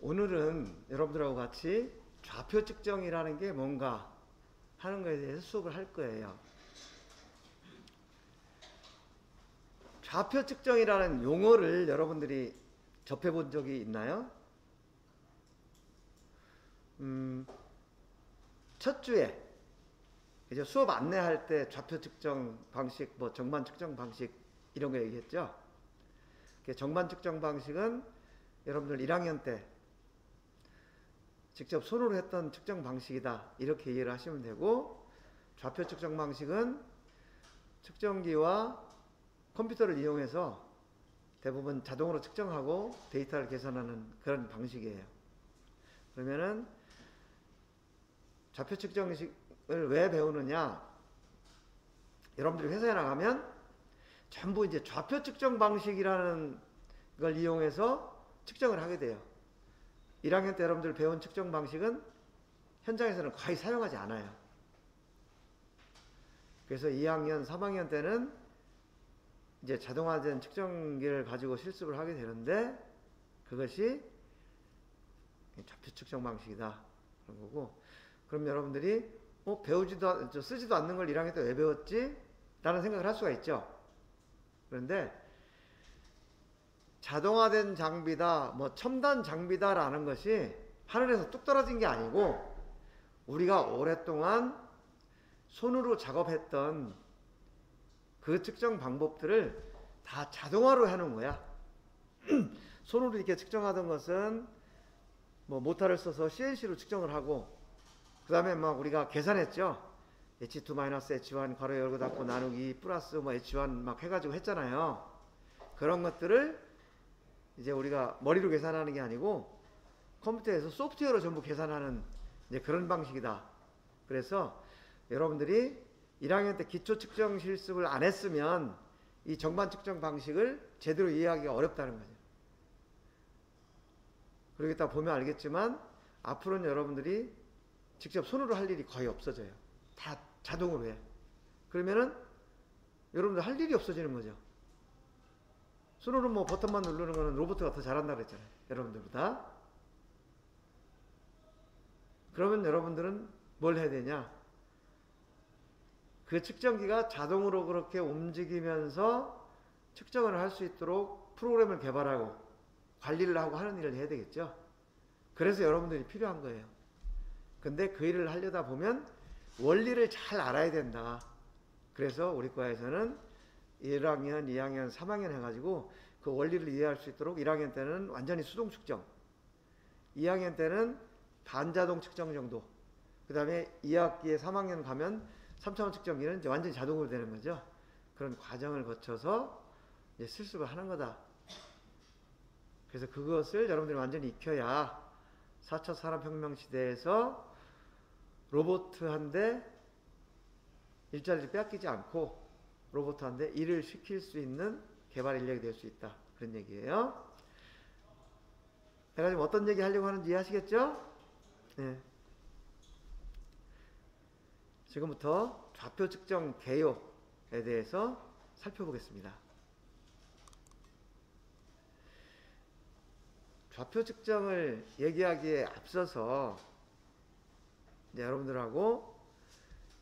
오늘은 여러분들하고 같이 좌표 측정이라는 게 뭔가 하는 것에 대해서 수업을 할 거예요. 좌표 측정이라는 용어를 여러분들이 접해본 적이 있나요? 첫 주에 이제 수업 안내할 때 좌표 측정 방식, 뭐 정반 측정 방식 이런 거 얘기했죠. 정반 측정 방식은 여러분들 1학년 때 직접 손으로 했던 측정 방식이다 이렇게 이해를 하시면 되고, 좌표 측정 방식은 측정기와 컴퓨터를 이용해서 대부분 자동으로 측정하고 데이터를 계산하는 그런 방식이에요. 그러면은 좌표 측정식을 왜 배우느냐? 여러분들이 회사에 나가면 전부 이제 좌표 측정 방식이라는 걸 이용해서 측정을 하게 돼요. 1학년 때 여러분들 배운 측정 방식은 현장에서는 거의 사용하지 않아요. 그래서 2학년, 3학년 때는 이제 자동화된 측정기를 가지고 실습을 하게 되는데, 그것이 좌표 측정 방식이다 그런 거고, 그럼 여러분들이 쓰지도 않는 걸 1학년 때 왜 배웠지? 라는 생각을 할 수가 있죠. 그런데 자동화된 장비다, 뭐 첨단 장비다라는 것이 하늘에서 뚝 떨어진 게 아니고, 우리가 오랫동안 손으로 작업했던 그 측정 방법들을 다 자동화로 해놓은 거야. 손으로 이렇게 측정하던 것은 뭐 모타를 써서 CNC로 측정을 하고, 그 다음에 막 우리가 계산했죠. H2-H1 괄호 열고 닫고 나누기 플러스 뭐 H1 막 해가지고 했잖아요. 그런 것들을 이제 우리가 머리로 계산하는 게 아니고 컴퓨터에서 소프트웨어로 전부 계산하는 이제 그런 방식이다. 그래서 여러분들이 1학년 때 기초 측정 실습을 안 했으면 이 정반 측정 방식을 제대로 이해하기가 어렵다는 거죠. 그리고 이따 보면 알겠지만 앞으로는 여러분들이 직접 손으로 할 일이 거의 없어져요. 다 자동으로 해. 그러면은 여러분들 할 일이 없어지는 거죠. 손으로 뭐 버튼만 누르는 거는 로봇가 더 잘한다 그랬잖아요. 여러분들보다. 그러면 여러분들은 뭘 해야 되냐? 그 측정기가 자동으로 그렇게 움직이면서 측정을 할 수 있도록 프로그램을 개발하고 관리를 하고 하는 일을 해야 되겠죠. 그래서 여러분들이 필요한 거예요. 근데 그 일을 하려다 보면 원리를 잘 알아야 된다. 그래서 우리 과에서는 1학년, 2학년, 3학년 해가지고 그 원리를 이해할 수 있도록 1학년 때는 완전히 수동 측정, 2학년 때는 반자동 측정 정도, 그 다음에 2학기에 3학년 가면 3차원 측정기는 이제 완전히 자동으로 되는 거죠. 그런 과정을 거쳐서 이제 실습을 하는 거다. 그래서 그것을 여러분들이 완전히 익혀야 4차 산업혁명 시대에서 로봇한테 일자리를 빼앗기지 않고 로봇한테 일을 시킬 수 있는 개발 인력이 될 수 있다. 그런 얘기예요. 내가 지금 어떤 얘기 하려고 하는지 이해하시겠죠? 네. 지금부터 좌표 측정 개요에 대해서 살펴보겠습니다. 좌표 측정을 얘기하기에 앞서서 이제 여러분들하고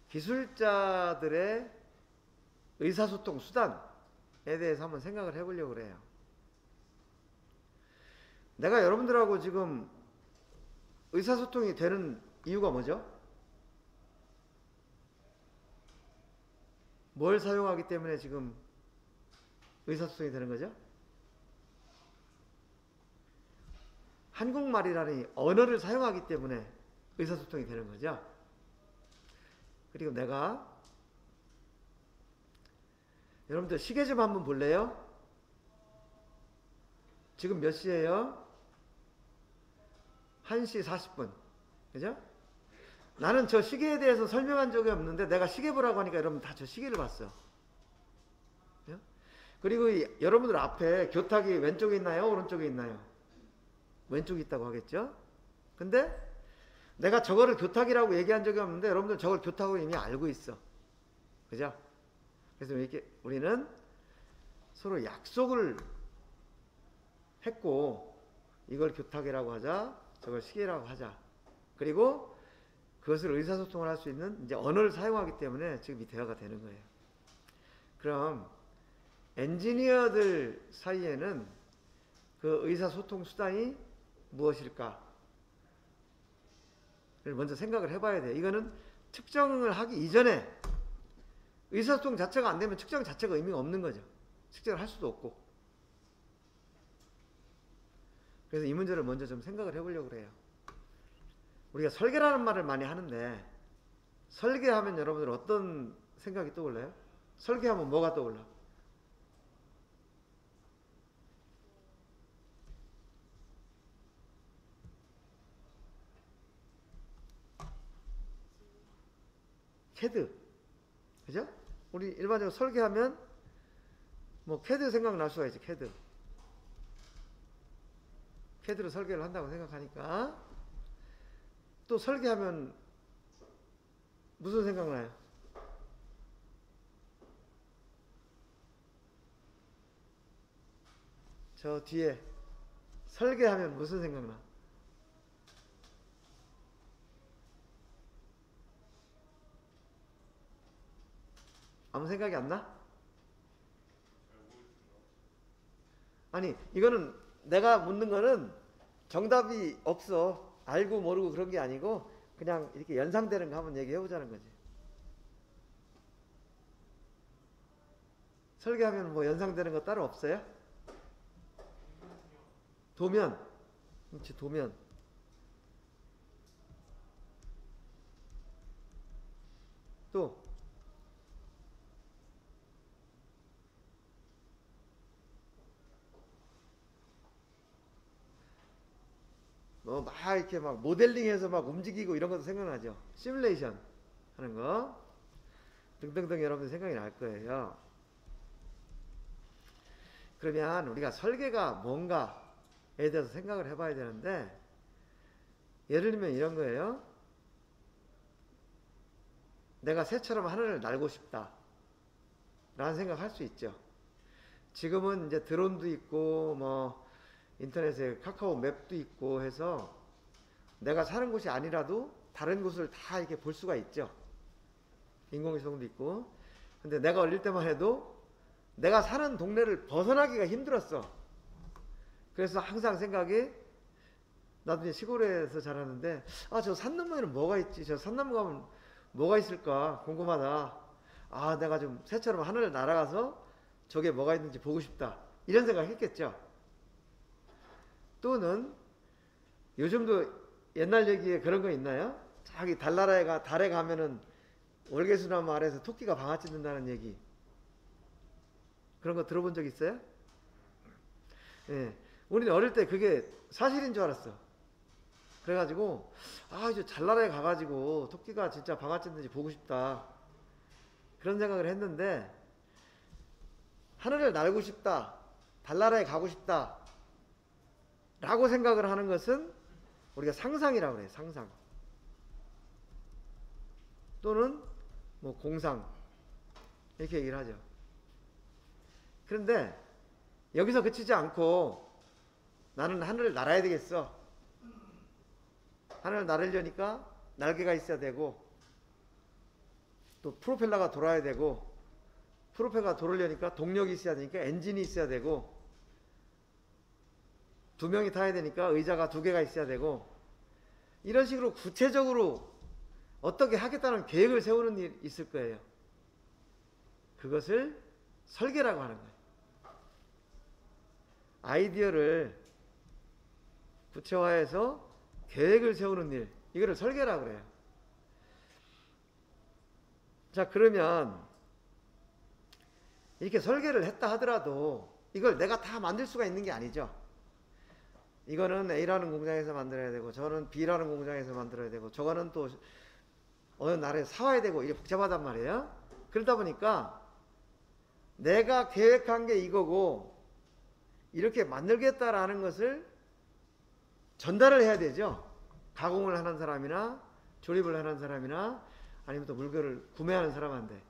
기술자들의 의사소통 수단에 대해서 한번 생각을 해보려고 그래요. 내가 여러분들하고 지금 의사소통이 되는 이유가 뭐죠? 뭘 사용하기 때문에 지금 의사소통이 되는 거죠? 한국말이라는 언어를 사용하기 때문에 의사소통이 되는 거죠. 그리고 내가 여러분들 시계 좀 한번 볼래요? 지금 몇 시예요? 1시 40분. 그죠? 나는 저 시계에 대해서 설명한 적이 없는데 내가 시계 보라고 하니까 여러분 다 저 시계를 봤어. 그죠? 그리고 여러분들 앞에 교탁이 왼쪽에 있나요? 오른쪽에 있나요? 왼쪽에 있다고 하겠죠? 근데 내가 저거를 교탁이라고 얘기한 적이 없는데 여러분들 저걸 교탁으로 이미 알고 있어. 그죠? 그래서 이렇게 우리는 서로 약속을 했고 이걸 교탁이라고 하자, 저걸 시계라고 하자. 그리고 그것을 의사소통을 할 수 있는 이제 언어를 사용하기 때문에 지금 이 대화가 되는 거예요. 그럼 엔지니어들 사이에는 그 의사소통 수단이 무엇일까? 를 먼저 생각을 해봐야 돼요. 이거는 측정을 하기 이전에 의사소통 자체가 안 되면 측정 자체가 의미가 없는 거죠. 측정을 할 수도 없고. 그래서 이 문제를 먼저 좀 생각을 해보려고 그래요. 우리가 설계라는 말을 많이 하는데 설계하면 여러분들 어떤 생각이 떠올라요? 설계하면 뭐가 떠올라? 캐드. 그죠? 우리 일반적으로 설계하면 뭐 캐드 생각날 수가 있지. 캐드로 설계를 한다고 생각하니까 또 설계하면 무슨 생각나요? 저 뒤에 설계하면 무슨 생각나? 아무 생각이 안 나? 아니, 이거는 내가 묻는 거는 정답이 없어. 알고 모르고 그런 게 아니고 그냥 이렇게 연상되는 거 한번 얘기해 보자는 거지. 설계하면 뭐 연상되는 거 따로 없어요? 도면. 그렇지, 도면. 또 막 이렇게 막 모델링해서 막 움직이고 이런 것도 생각나죠. 시뮬레이션 하는 거 등등등 여러분들 생각이 날 거예요. 그러면 우리가 설계가 뭔가에 대해서 생각을 해봐야 되는데 예를 들면 이런 거예요. 내가 새처럼 하늘을 날고 싶다 라는 생각할 수 있죠. 지금은 이제 드론도 있고 뭐 인터넷에 카카오 맵도 있고 해서 내가 사는 곳이 아니라도 다른 곳을 다 이렇게 볼 수가 있죠. 인공위성도 있고. 근데 내가 어릴 때만 해도 내가 사는 동네를 벗어나기가 힘들었어. 그래서 항상 생각이, 나도 이제 시골에서 자랐는데 저 산 너머에는 뭐가 있지? 저 산 너머 가면 뭐가 있을까? 궁금하다. 내가 좀 새처럼 하늘을 날아가서 저게 뭐가 있는지 보고 싶다. 이런 생각 했겠죠. 또는 요즘도 옛날 얘기에 그런 거 있나요? 자기 달에 가면은 월계수나무 아래에서 토끼가 방아 찧는다는 얘기. 그런 거 들어본 적 있어요? 예. 우리는 어릴 때 그게 사실인 줄 알았어. 그래가지고 저 달나라에 가가지고 토끼가 진짜 방아 찧는지 보고 싶다. 그런 생각을 했는데 하늘을 날고 싶다. 달나라에 가고 싶다. 라고 생각을 하는 것은 우리가 상상이라고 그래요. 상상. 또는 뭐 공상. 이렇게 얘기를 하죠. 그런데 여기서 그치지 않고 나는 하늘을 날아야 되겠어. 하늘을 날으려니까 날개가 있어야 되고 또 프로펠러가 돌아야 되고 프로펠러가 돌으려니까 동력이 있어야 되니까 엔진이 있어야 되고 2명이 타야 되니까 의자가 2개가 있어야 되고 이런 식으로 구체적으로 어떻게 하겠다는 계획을 세우는 일이 있을 거예요. 그것을 설계라고 하는 거예요. 아이디어를 구체화해서 계획을 세우는 일, 이거를 설계라고 그래요. 자, 그러면 이렇게 설계를 했다 하더라도 이걸 내가 다 만들 수가 있는 게 아니죠. 이거는 A라는 공장에서 만들어야 되고 저는 B라는 공장에서 만들어야 되고 저거는 또 어느 나라에 사와야 되고 이게 복잡하단 말이에요. 그러다 보니까 내가 계획한 게 이거고 이렇게 만들겠다라는 것을 전달을 해야 되죠. 가공을 하는 사람이나 조립을 하는 사람이나 아니면 또 물건을 구매하는 사람한테.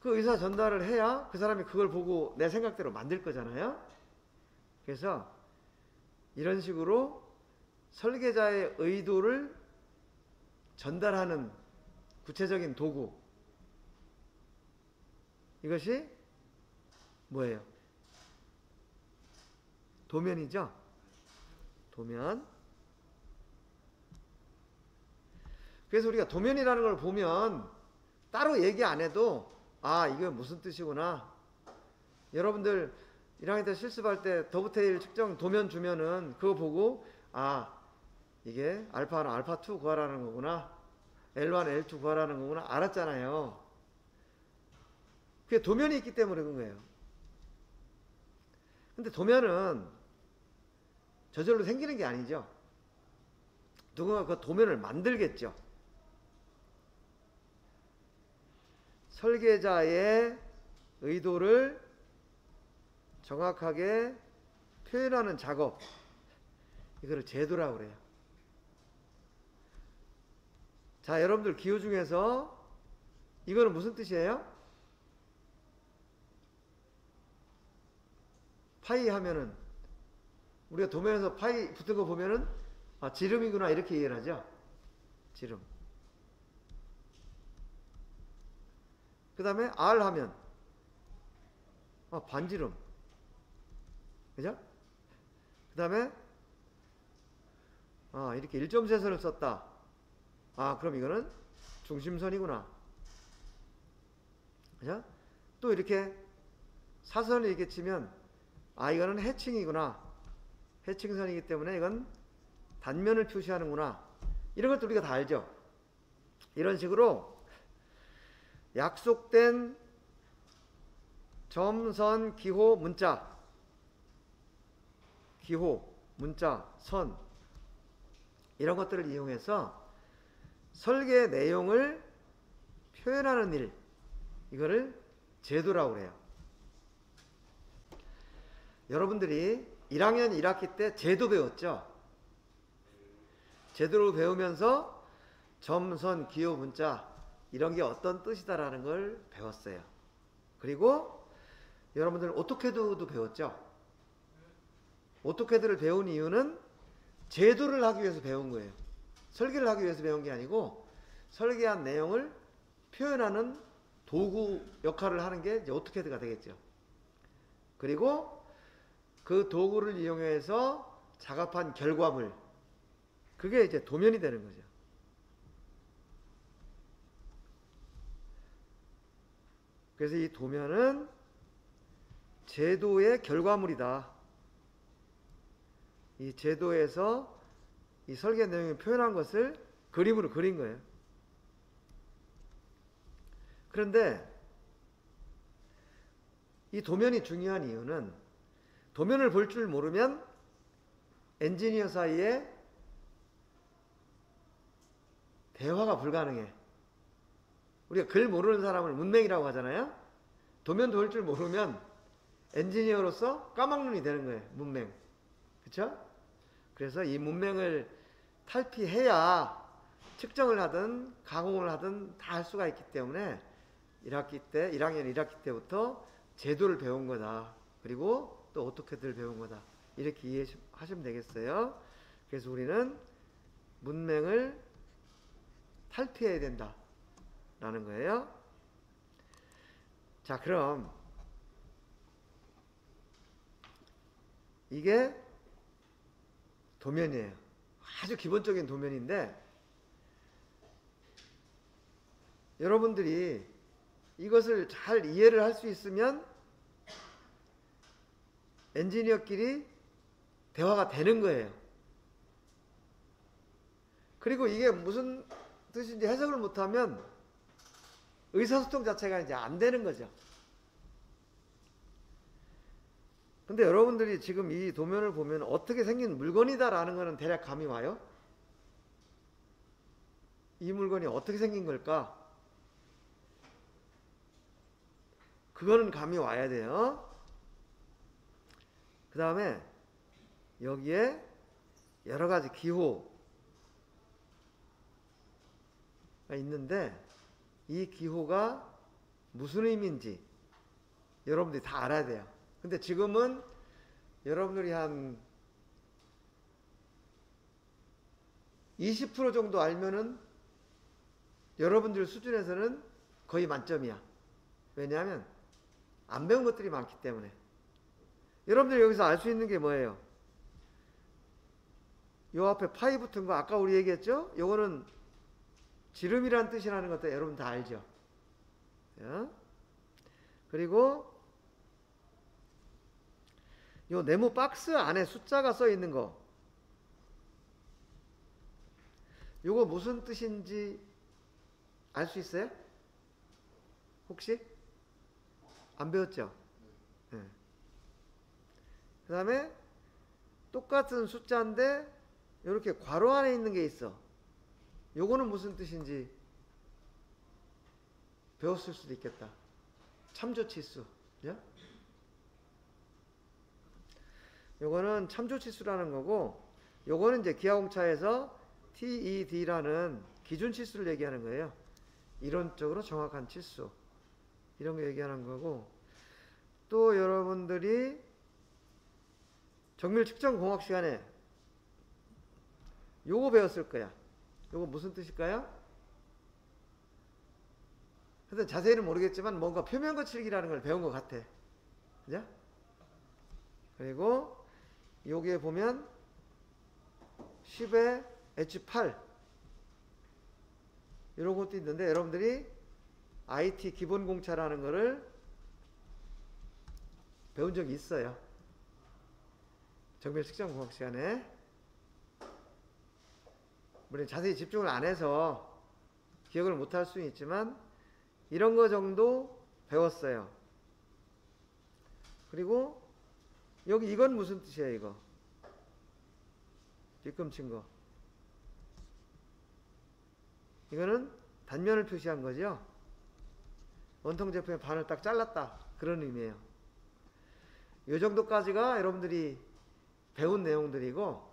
그 의사 전달을 해야 그 사람이 그걸 보고 내 생각대로 만들 거잖아요. 그래서 이런 식으로 설계자의 의도를 전달하는 구체적인 도구, 이것이 뭐예요? 도면이죠. 도면. 그래서 우리가 도면이라는 걸 보면 따로 얘기 안 해도 아, 이게 무슨 뜻이구나. 여러분들 1학년 때 실습할 때 더브테일 측정 도면 주면은 그거 보고 아, 이게 알파1, 알파2 구하라는 거구나. L1, L2 구하라는 거구나. 알았잖아요. 그게 도면이 있기 때문에 그런 거예요. 근데 도면은 저절로 생기는 게 아니죠. 누군가 그 도면을 만들겠죠. 설계자의 의도를 정확하게 표현하는 작업, 이거를 제도라고 그래요. 자, 여러분들 기호 중에서 이거는 무슨 뜻이에요? 파이 하면은 우리가 도면에서 파이 붙은 거 보면은 아, 지름이구나 이렇게 이해를 하죠. 지름. 그 다음에 R 하면 아, 반지름. 그죠? 그 다음에 아, 이렇게 1.3선을 썼다. 아, 그럼 이거는 중심선이구나. 그죠? 또 이렇게 사선을 이렇게 치면 아, 이거는 해칭이구나. 해칭선이기 때문에 이건 단면을 표시하는구나. 이런 것도 우리가 다 알죠. 이런 식으로 약속된 점, 선, 기호, 문자, 기호, 문자, 선, 이런 것들을 이용해서 설계 내용을 표현하는 일, 이거를 제도라고 그래요. 여러분들이 1학년 1학기 때 제도 배웠죠? 제도를 배우면서 점, 선, 기호, 문자 이런 게 어떤 뜻이다라는 걸 배웠어요. 그리고 여러분들 오토캐드도 배웠죠? 오토캐드를 배운 이유는 제도를 하기 위해서 배운 거예요. 설계를 하기 위해서 배운 게 아니고 설계한 내용을 표현하는 도구 역할을 하는 게 이제 오토캐드가 되겠죠. 그리고 그 도구를 이용해서 작업한 결과물, 그게 이제 도면이 되는 거죠. 그래서 이 도면은 제도의 결과물이다. 이 제도에서 이 설계 내용을 표현한 것을 그림으로 그린 거예요. 그런데 이 도면이 중요한 이유는 도면을 볼 줄 모르면 엔지니어 사이에 대화가 불가능해. 우리가 글 모르는 사람을 문맹이라고 하잖아요. 도면도 볼 줄 모르면 엔지니어로서 까막눈이 되는 거예요. 문맹. 그쵸? 그래서 이 문맹을 탈피해야 측정을 하든 가공을 하든 다 할 수가 있기 때문에 1학년 1학기 때부터 제도를 배운 거다. 그리고 또 오토캐드를 배운 거다. 이렇게 이해하시면 되겠어요. 그래서 우리는 문맹을 탈피해야 된다 라는 거예요. 자, 그럼 이게 도면이에요. 아주 기본적인 도면인데 여러분들이 이것을 잘 이해를 할 수 있으면 엔지니어끼리 대화가 되는 거예요. 그리고 이게 무슨 뜻인지 해석을 못하면 의사소통 자체가 이제 안 되는 거죠. 근데 여러분들이 지금 이 도면을 보면 어떻게 생긴 물건이다라는 거는 대략 감이 와요? 이 물건이 어떻게 생긴 걸까? 그거는 감이 와야 돼요. 그 다음에 여기에 여러 가지 기호가 있는데 이 기호가 무슨 의미인지 여러분들이 다 알아야 돼요. 근데 지금은 여러분들이 한 20% 정도 알면은 여러분들 수준에서는 거의 만점이야. 왜냐하면 안 배운 것들이 많기 때문에. 여러분들이 여기서 알 수 있는 게 뭐예요? 요 앞에 파이 붙은 거 아까 우리 얘기했죠? 요거는 지름이란 뜻이라는 것도 여러분 다 알죠? 그리고 요 네모 박스 안에 숫자가 써 있는 거, 요거 무슨 뜻인지 알 수 있어요? 혹시? 안 배웠죠? 네. 그 다음에 똑같은 숫자인데 이렇게 괄호 안에 있는 게 있어. 요거는 무슨 뜻인지 배웠을 수도 있겠다. 참조치수. 예? 요거는 참조치수라는 거고, 요거는 이제 기하공차에서 TED라는 기준치수를 얘기하는 거예요. 이론적으로 정확한 치수. 이런 거 얘기하는 거고, 또 여러분들이 정밀 측정 공학 시간에 요거 배웠을 거야. 요거 무슨 뜻일까요? 하여튼 자세히는 모르겠지만 뭔가 표면 거칠기라는 걸 배운 것 같아. 그죠? 그리고 여기에 보면 10의 H8 이런 것도 있는데 여러분들이 IT 기본공차라는 거를 배운 적이 있어요. 정밀 측정 공학 시간에. 물론 자세히 집중을 안 해서 기억을 못 할 수는 있지만 이런 거 정도 배웠어요. 그리고 여기 이건 무슨 뜻이에요? 이거 뒤꿈친 거, 이거는 단면을 표시한 거죠. 원통 제품의 반을 딱 잘랐다, 그런 의미예요. 이 정도까지가 여러분들이 배운 내용들이고,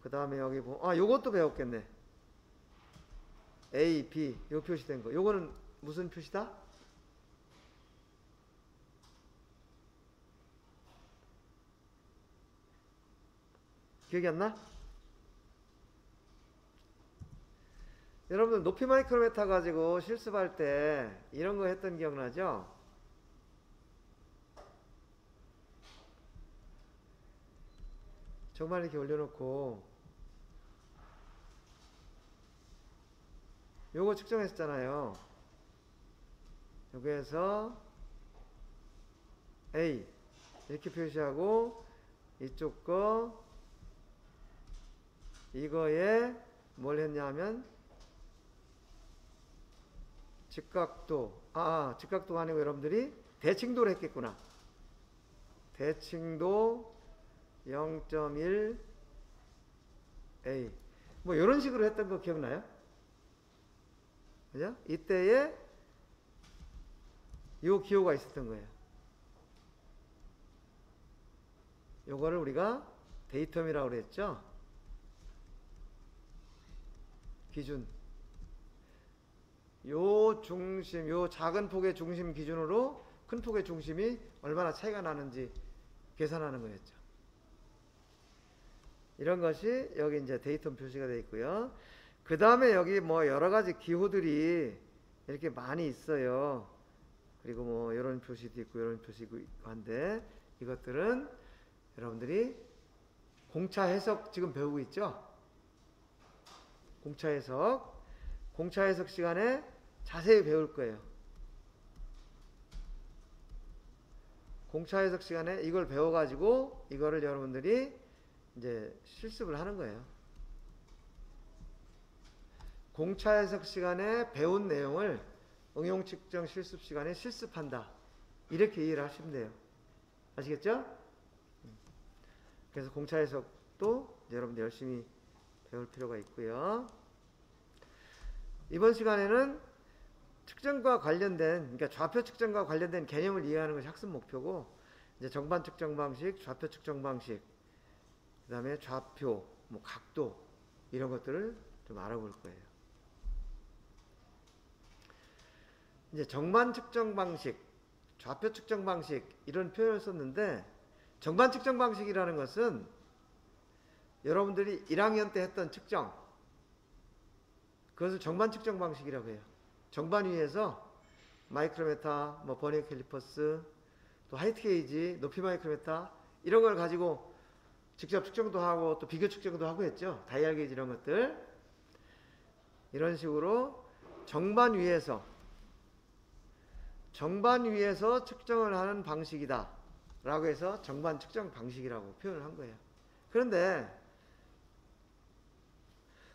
그 다음에 여기 요것도 배웠겠네. A, B 요 표시된 거, 요거는 무슨 표시다? 기억이 안 나? 여러분들 높이 마이크로메타 가지고 실습할 때 이런 거 했던 기억나죠? 정말 이렇게 올려놓고 요거 측정했잖아요. 여기에서 A 이렇게 표시하고 이쪽 거 이거에 뭘 했냐면 직각도, 직각도가 아니고 여러분들이 대칭도를 했겠구나. 대칭도 0.1 A 뭐 이런 식으로 했던 거 기억나요? 그죠? 이때에 요 기호가 있었던 거예요. 요거를 우리가 데이텀이라고 그랬죠? 기준. 요 중심, 요 작은 폭의 중심 기준으로 큰 폭의 중심이 얼마나 차이가 나는지 계산하는 거였죠. 이런 것이 여기 이제 데이텀 표시가 되어 있고요. 그 다음에 여기 뭐 여러 가지 기호들이 이렇게 많이 있어요. 그리고 뭐 이런 표시도 있고 이런 표시도 있고 한데, 이것들은 여러분들이 공차 해석 지금 배우고 있죠? 공차 해석 시간에 자세히 배울 거예요. 공차 해석 시간에 이걸 배워가지고 이거를 여러분들이 이제 실습을 하는 거예요. 공차 해석 시간에 배운 내용을 응용 측정 실습 시간에 실습한다, 이렇게 이해를 하시면 돼요. 아시겠죠? 그래서 공차 해석도 여러분들 열심히 배울 필요가 있고요. 이번 시간에는 측정과 관련된, 그러니까 좌표 측정과 관련된 개념을 이해하는 것이 학습 목표고, 이제 정반 측정 방식, 좌표 측정 방식, 그 다음에 좌표, 뭐 각도, 이런 것들을 좀 알아볼 거예요. 이제 정반 측정 방식, 좌표 측정 방식 이런 표현을 썼는데, 정반 측정 방식이라는 것은 여러분들이 1학년 때 했던 측정, 그것을 정반 측정 방식이라고 해요. 정반 위에서 마이크로메타, 뭐 버닝 캘리퍼스, 또 하이트 게이지, 높이 마이크로메타 이런 걸 가지고 직접 측정도 하고 또 비교 측정도 하고 했죠. 다이얼 게이지 이런 것들. 이런 식으로 정반 위에서 측정을 하는 방식이다 라고 해서 정반 측정 방식이라고 표현을 한 거예요. 그런데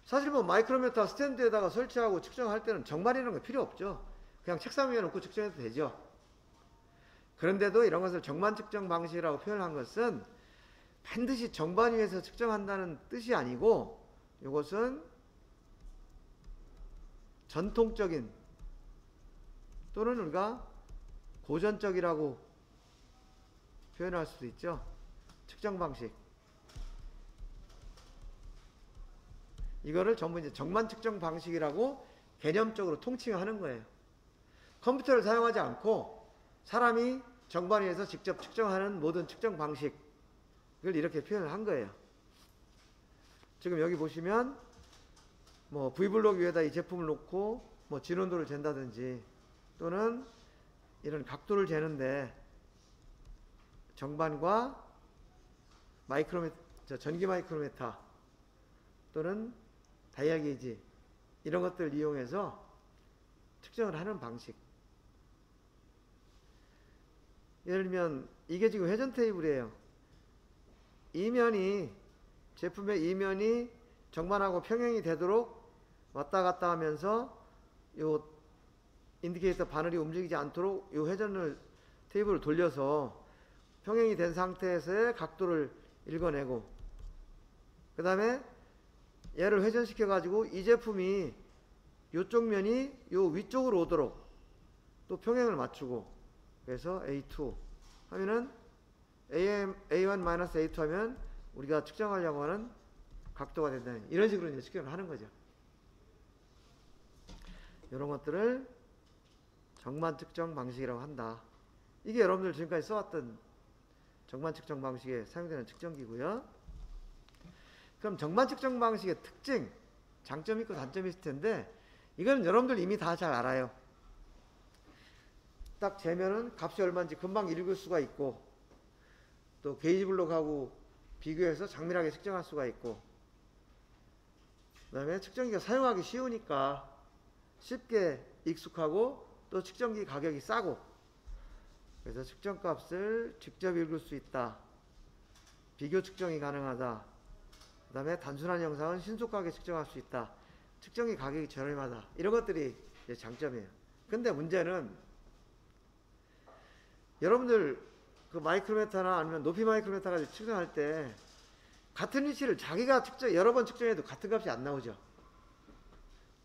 사실 뭐 마이크로메타 스탠드에다가 설치하고 측정할 때는 정반이라는 거 필요 없죠. 그냥 책상 위에 놓고 측정해도 되죠. 그런데도 이런 것을 정반 측정 방식이라고 표현한 것은 반드시 정반 위에서 측정한다는 뜻이 아니고, 이것은 전통적인 또는 우리가 고전적이라고 표현할 수도 있죠. 측정 방식. 이거를 전부 이제 정반 측정 방식이라고 개념적으로 통칭하는 거예요. 컴퓨터를 사용하지 않고 사람이 정반 위에서 직접 측정하는 모든 측정 방식을 이렇게 표현을 한 거예요. 지금 여기 보시면 뭐 V블록 위에다 이 제품을 놓고 뭐 진원도를 잰다든지, 또는 이런 각도를 재는데 정반과 전기 마이크로메타 또는 다이얼 게이지 이런 것들을 이용해서 측정을 하는 방식. 예를 들면 이게 지금 회전 테이블이에요. 제품의 이면이 정반하고 평행이 되도록 왔다 갔다 하면서 요 인디케이터 바늘이 움직이지 않도록 요 테이블을 돌려서 평행이 된 상태에서의 각도를 읽어내고, 그 다음에 얘를 회전시켜 가지고 이 제품이 요쪽 면이 요 위쪽으로 오도록 또 평행을 맞추고, 그래서 A2 하면은 A1-A2 하면 우리가 측정하려고 하는 각도가 된다는, 이런 식으로 이제 측정을 하는 거죠. 이런 것들을 정반 측정 방식이라고 한다. 이게 여러분들 지금까지 써왔던 정반 측정 방식에 사용되는 측정기고요. 그럼 정반 측정 방식의 특징, 장점이 있고 단점이 있을 텐데, 이건 여러분들 이미 다 잘 알아요. 딱 재면은 값이 얼마인지 금방 읽을 수가 있고, 또 게이지 블록하고 비교해서 장밀하게 측정할 수가 있고, 그 다음에 측정기가 사용하기 쉬우니까 쉽게 익숙하고, 또 측정기 가격이 싸고, 그래서 측정값을 직접 읽을 수 있다, 비교 측정이 가능하다, 그 다음에 단순한 영상은 신속하게 측정할 수 있다, 측정기 가격이 저렴하다, 이런 것들이 이제 장점이에요. 근데 문제는 여러분들 그 마이크로메타나 아니면 높이 마이크로메타 가지고 측정할 때 같은 위치를 자기가 여러 번 측정해도 같은 값이 안 나오죠.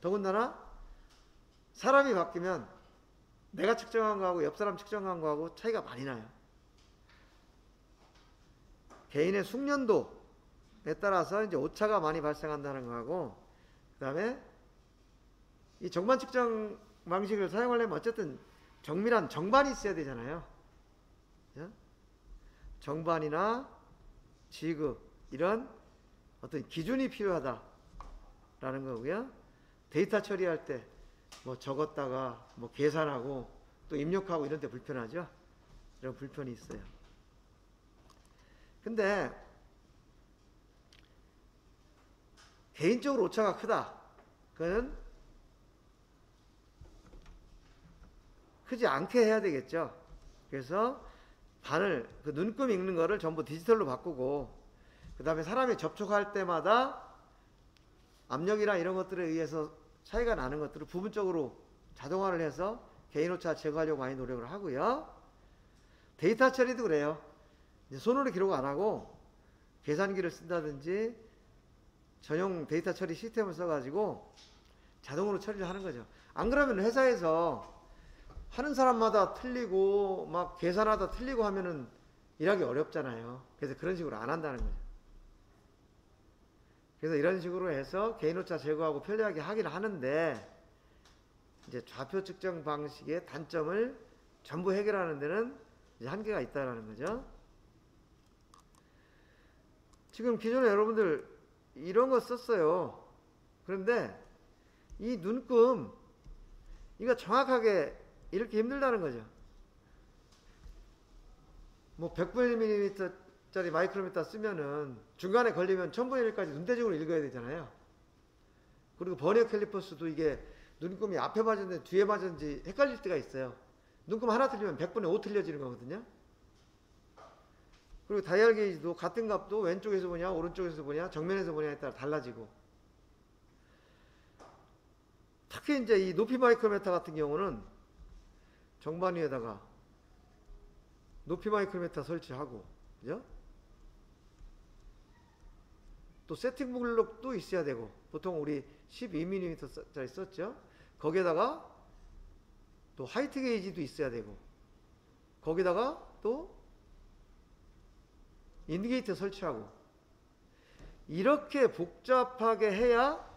더군다나 사람이 바뀌면 내가 측정한 거하고 옆 사람 측정한 거하고 차이가 많이 나요. 개인의 숙련도에 따라서 이제 오차가 많이 발생한다는 거하고, 그 다음에 이 정반 측정 방식을 사용하려면 어쨌든 정밀한 정반이 있어야 되잖아요. 정반이나 지그 이런 어떤 기준이 필요하다라는 거고요. 데이터 처리할 때 뭐 적었다가 뭐 계산하고 또 입력하고 이런 데 불편하죠. 이런 불편이 있어요. 근데 개인적으로 오차가 크다, 그건 크지 않게 해야 되겠죠. 그래서 바늘, 그 눈금 읽는 거를 전부 디지털로 바꾸고, 그 다음에 사람이 접촉할 때마다 압력이나 이런 것들에 의해서 차이가 나는 것들을 부분적으로 자동화를 해서 개인 오차 제거하려고 많이 노력을 하고요. 데이터 처리도 그래요. 이제 손으로 기록 안 하고 계산기를 쓴다든지 전용 데이터 처리 시스템을 써가지고 자동으로 처리를 하는 거죠. 안 그러면 회사에서 하는 사람마다 틀리고 막 계산하다 틀리고 하면은 일하기 어렵잖아요. 그래서 그런 식으로 안 한다는 거죠. 그래서 이런 식으로 해서 개인 오차 제거하고 편리하게 하긴 하는데, 이제 좌표 측정 방식의 단점을 전부 해결하는 데는 이제 한계가 있다라는 거죠. 지금 기존에 여러분들 이런 거 썼어요. 그런데 이 눈금 이거 정확하게 이렇게 힘들다는 거죠. 뭐 100분의 1mm짜리 마이크로미터 쓰면은 중간에 걸리면 1000분의 1까지 눈대중으로 읽어야 되잖아요. 그리고 버니어 캘리퍼스도 이게 눈금이 앞에 맞았는지 뒤에 맞았는지 헷갈릴 때가 있어요. 눈금 하나 틀리면 100분의 5 틀려지는 거거든요. 그리고 다이얼 게이지도 같은 값도 왼쪽에서 보냐 오른쪽에서 보냐 정면에서 보냐에 따라 달라지고, 특히 이제 이 높이 마이크로미터 같은 경우는 정반 위에다가 높이 마이크로미터 설치하고, 그죠? 또 세팅 블록도 있어야 되고, 보통 우리 12mm짜리 썼죠? 거기에다가 또 하이트 게이지도 있어야 되고, 거기다가 또 인디게이터 설치하고, 이렇게 복잡하게 해야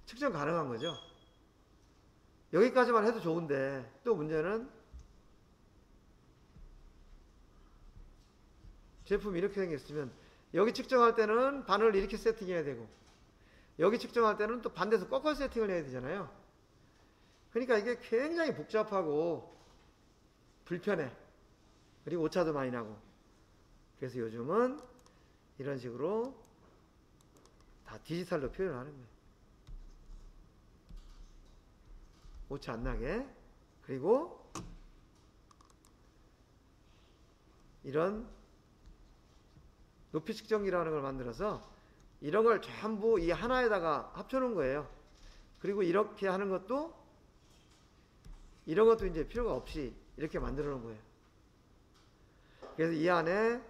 측정 가능한 거죠. 여기까지만 해도 좋은데, 또 문제는 제품이 이렇게 생겼으면 여기 측정할 때는 바늘을 이렇게 세팅해야 되고, 여기 측정할 때는 또 반대에서 꺾어 세팅을 해야 되잖아요. 그러니까 이게 굉장히 복잡하고 불편해. 그리고 오차도 많이 나고. 그래서 요즘은 이런 식으로 다 디지털로 표현을 하는 거예요. 오차 안 나게. 그리고 이런 높이 측정기라는 걸 만들어서 이런 걸 전부 이 하나에다가 합쳐놓은 거예요. 그리고 이렇게 하는 것도, 이런 것도 이제 필요가 없이 이렇게 만들어 놓은 거예요. 그래서 이 안에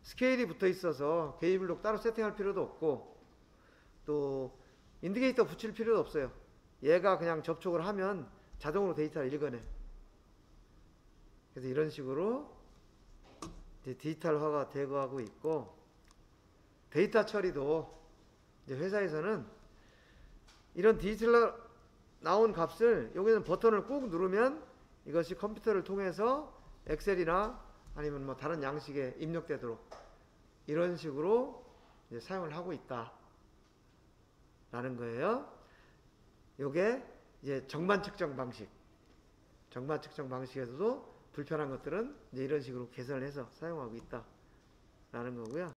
스케일이 붙어 있어서 게이지 블록 따로 세팅할 필요도 없고, 또 인디게이터 붙일 필요도 없어요. 얘가 그냥 접촉을 하면 자동으로 데이터를 읽어내. 그래서 이런 식으로 이제 디지털화가 되고 있고, 데이터 처리도 이제 회사에서는 이런 디지털로 나온 값을 여기는 버튼을 꾹 누르면 이것이 컴퓨터를 통해서 엑셀이나 아니면 뭐 다른 양식에 입력되도록 이런 식으로 이제 사용을 하고 있다 라는 거예요. 요게 이제 정반 측정 방식. 정반 측정 방식에서도 불편한 것들은 이제 이런 식으로 개선을 해서 사용하고 있다 라는 거고요.